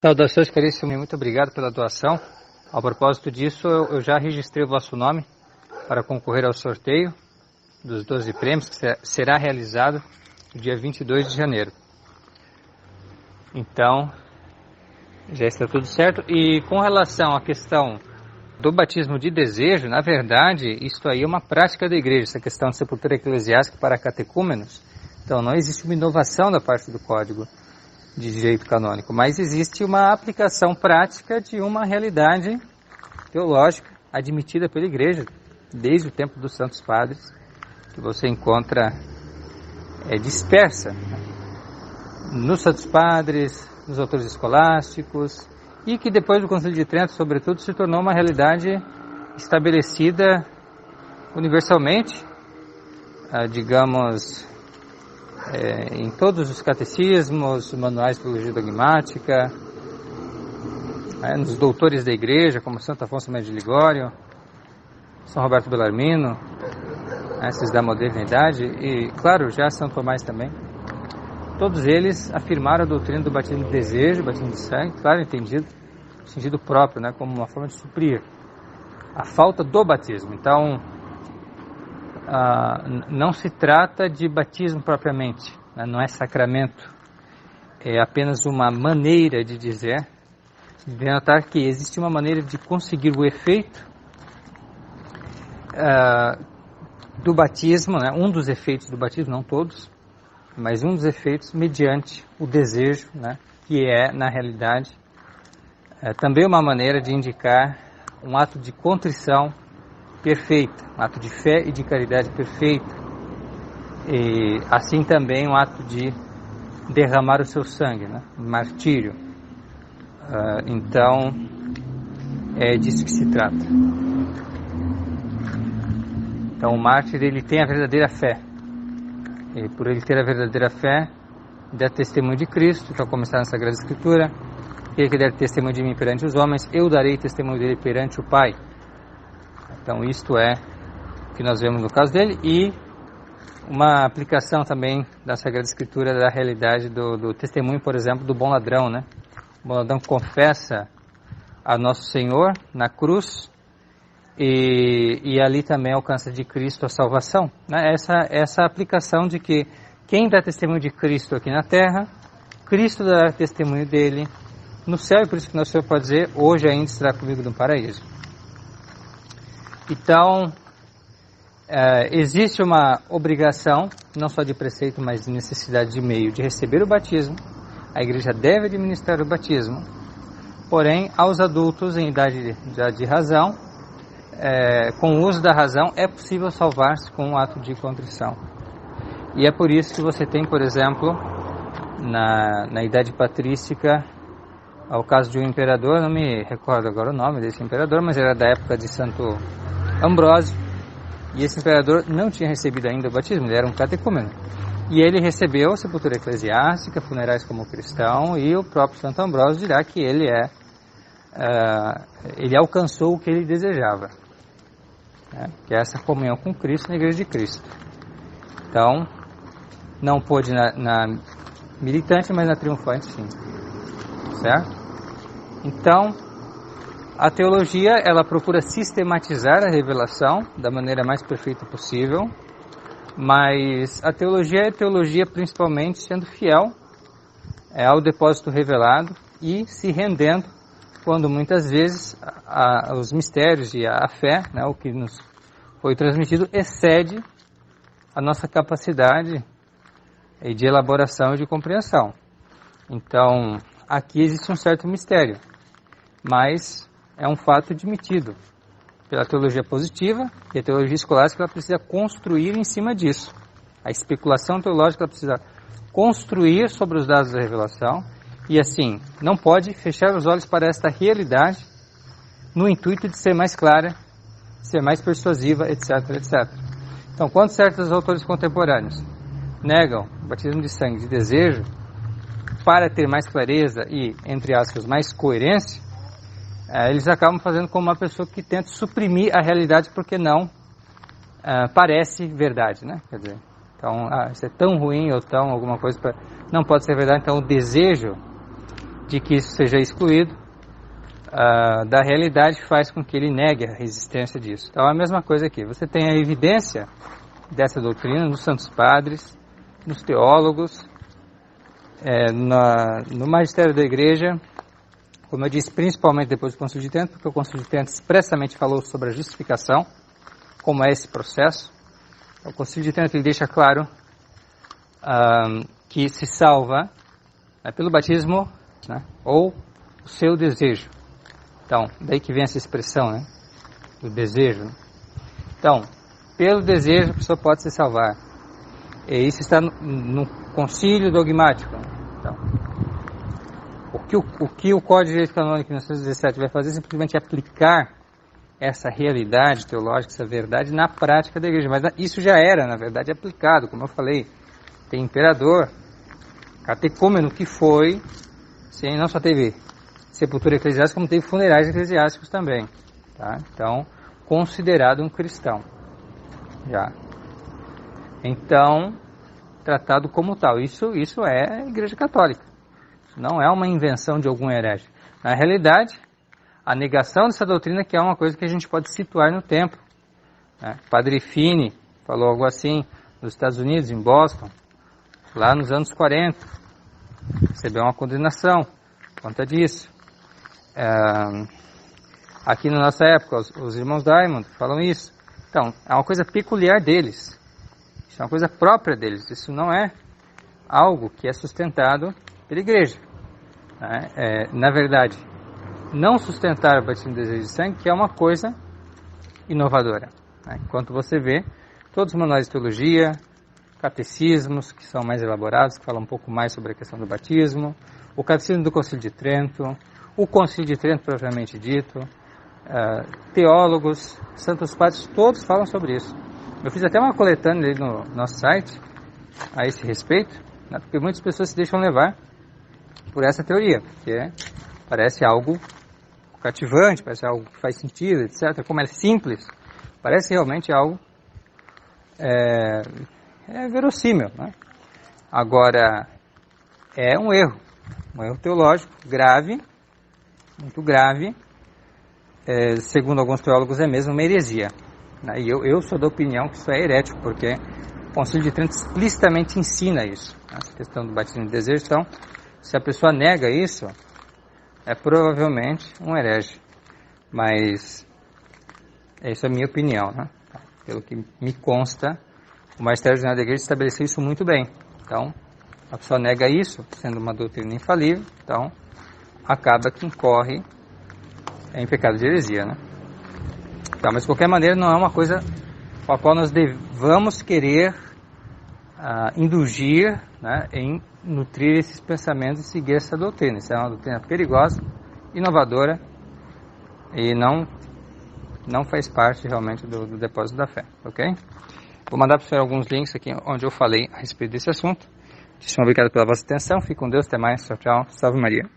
Saudações, caríssimo, muito obrigado pela doação. Ao propósito disso, eu já registrei o vosso nome para concorrer ao sorteio dos 12 prêmios, que será realizado no dia 22 de janeiro. Então, já está tudo certo. E com relação à questão do batismo de desejo, na verdade, isto aí é uma prática da igreja, essa questão de sepultura eclesiástica para catecúmenos. Então, não existe uma inovação da parte do Código de Direito Canônico, mas existe uma aplicação prática de uma realidade teológica admitida pela igreja desde o tempo dos Santos Padres, que você encontra dispersa nos Santos Padres, nos autores escolásticos, e que depois do Concílio de Trento, sobretudo, se tornou uma realidade estabelecida universalmente, digamos, em todos os catecismos, manuais de teologia dogmática, nos doutores da igreja, como Santo Afonso Maria de Ligório, São Roberto Bellarmino, esses da modernidade, e, claro, já São Tomás também. Todos eles afirmaram a doutrina do batismo de desejo, batismo de sangue, claro, entendido, no sentido próprio, como uma forma de suprir a falta do batismo. Então, não se trata de batismo propriamente, não é sacramento, é apenas uma maneira de dizer, de notar que existe uma maneira de conseguir o efeito do batismo, um dos efeitos do batismo, não todos, mas um dos efeitos mediante o desejo, que é, na realidade, também uma maneira de indicar um ato de contrição perfeita, um ato de fé e de caridade perfeita, e assim também um ato de derramar o seu sangue, martírio. Então, é disso que se trata. Então, o mártir, ele tem a verdadeira fé, e por ele ter a verdadeira fé, dá testemunho de Cristo, então como está na Sagrada Escritura, ele que der testemunho de mim perante os homens, eu darei testemunho dele perante o Pai. Então, isto é o que nós vemos no caso dele, e uma aplicação também da Sagrada Escritura da realidade do testemunho, por exemplo, do bom ladrão, O bom ladrão confessa a Nosso Senhor na cruz e ali também alcança de Cristo a salvação. Essa aplicação de que quem dá testemunho de Cristo aqui na terra, Cristo dará testemunho dele no céu, e por isso que Nosso Senhor pode dizer, hoje ainda estará comigo no paraíso. Então, existe uma obrigação, não só de preceito, mas de necessidade de meio, de receber o batismo. A igreja deve administrar o batismo, porém, aos adultos em idade de razão, com o uso da razão, é possível salvar-se com um ato de contrição. E é por isso que você tem, por exemplo, na idade patrística, o caso de um imperador, não me recordo agora o nome desse imperador, mas era da época de Santo Ambrósio, e esse imperador não tinha recebido ainda o batismo, ele era um catecúmeno. E ele recebeu a sepultura eclesiástica, funerais como cristão, e o próprio Santo Ambrósio dirá que ele alcançou o que ele desejava, que é essa comunhão com Cristo na Igreja de Cristo. Então, não pôde na militante, mas na triunfante sim, certo? Então, a teologia, ela procura sistematizar a revelação da maneira mais perfeita possível, mas a teologia é teologia principalmente sendo fiel ao depósito revelado e se rendendo quando muitas vezes os mistérios e a fé, o que nos foi transmitido, excede a nossa capacidade de elaboração e de compreensão. Então, aqui existe um certo mistério, mas é um fato admitido pela teologia positiva, e a teologia escolástica ela precisa construir em cima disso. A especulação teológica ela precisa construir sobre os dados da revelação, e assim, não pode fechar os olhos para esta realidade no intuito de ser mais clara, ser mais persuasiva, etc, etc. Então, quando certos autores contemporâneos negam o batismo de sangue de desejo para ter mais clareza e, entre aspas, mais coerência, eles acabam fazendo como uma pessoa que tenta suprimir a realidade porque não parece verdade, Quer dizer, então, isso é tão ruim ou tão alguma coisa, não pode ser verdade. Então, o desejo de que isso seja excluído da realidade faz com que ele negue a resistência disso. Então é a mesma coisa aqui. Você tem a evidência dessa doutrina nos santos padres, nos teólogos, no magistério da igreja, como eu disse, principalmente depois do Concílio de Trento, porque o Concílio de Trento expressamente falou sobre a justificação, como é esse processo. O Concílio de Trento ele deixa claro que se salva pelo batismo, né, ou o seu desejo. Então, daí que vem essa expressão, né, do desejo. Então, pelo desejo a pessoa pode se salvar. E isso está no concílio dogmático. Então, o que o Código de Direito Canônico de 1917 vai fazer é simplesmente aplicar essa realidade teológica, essa verdade na prática da igreja. Mas isso já era, na verdade, aplicado, como eu falei. Tem imperador, catecúmeno que foi, não só teve sepultura eclesiástica, como teve funerais eclesiásticos também. Tá? Então, considerado um cristão. Já. Então, tratado como tal. Isso é a Igreja Católica. Isso não é uma invenção de algum herege. Na realidade, a negação dessa doutrina que é uma coisa que a gente pode situar no tempo. Né? Padre Fini falou algo assim nos Estados Unidos, em Boston, lá nos anos 40. Recebeu uma condenação por conta disso. Aqui na nossa época, os irmãos Diamond falam isso. Então, é uma coisa peculiar deles. Isso é uma coisa própria deles. Isso não é algo que é sustentado pela igreja. Né? Na verdade, não sustentar o batismo de desejo de sangue, que é uma coisa inovadora. Né? Enquanto você vê todos os manuais de teologia, catecismos que são mais elaborados, que falam um pouco mais sobre a questão do batismo, o catecismo do Concílio de Trento, o Concílio de Trento propriamente dito, teólogos, santos padres, todos falam sobre isso. Eu fiz até uma coletânea ali no nosso site a esse respeito, né, porque muitas pessoas se deixam levar por essa teoria, que parece algo cativante, parece algo que faz sentido, etc. Como é simples, parece realmente algo verossímil. Né? Agora, é um erro teológico grave, muito grave, segundo alguns teólogos é mesmo uma heresia. Né? E eu sou da opinião que isso é herético, porque o Concílio de Trento explicitamente ensina isso, essa questão do batismo de desejo. Então, se a pessoa nega isso, é provavelmente um herege. Mas essa é a minha opinião. Né? Pelo que me consta, o Magistério Geral da Igreja estabeleceu isso muito bem. Então, a pessoa nega isso, sendo uma doutrina infalível, então acaba que incorre em pecado de heresia, né? Então, mas de qualquer maneira não é uma coisa com a qual nós devamos querer indulgir, né, em nutrir esses pensamentos e seguir essa doutrina. Isso é uma doutrina perigosa, inovadora e não faz parte realmente do depósito da fé, ok? Vou mandar para o senhor alguns links aqui onde eu falei a respeito desse assunto. Muitíssimo obrigado pela vossa atenção. Fique com Deus. Até mais. Tchau, tchau. Salve Maria.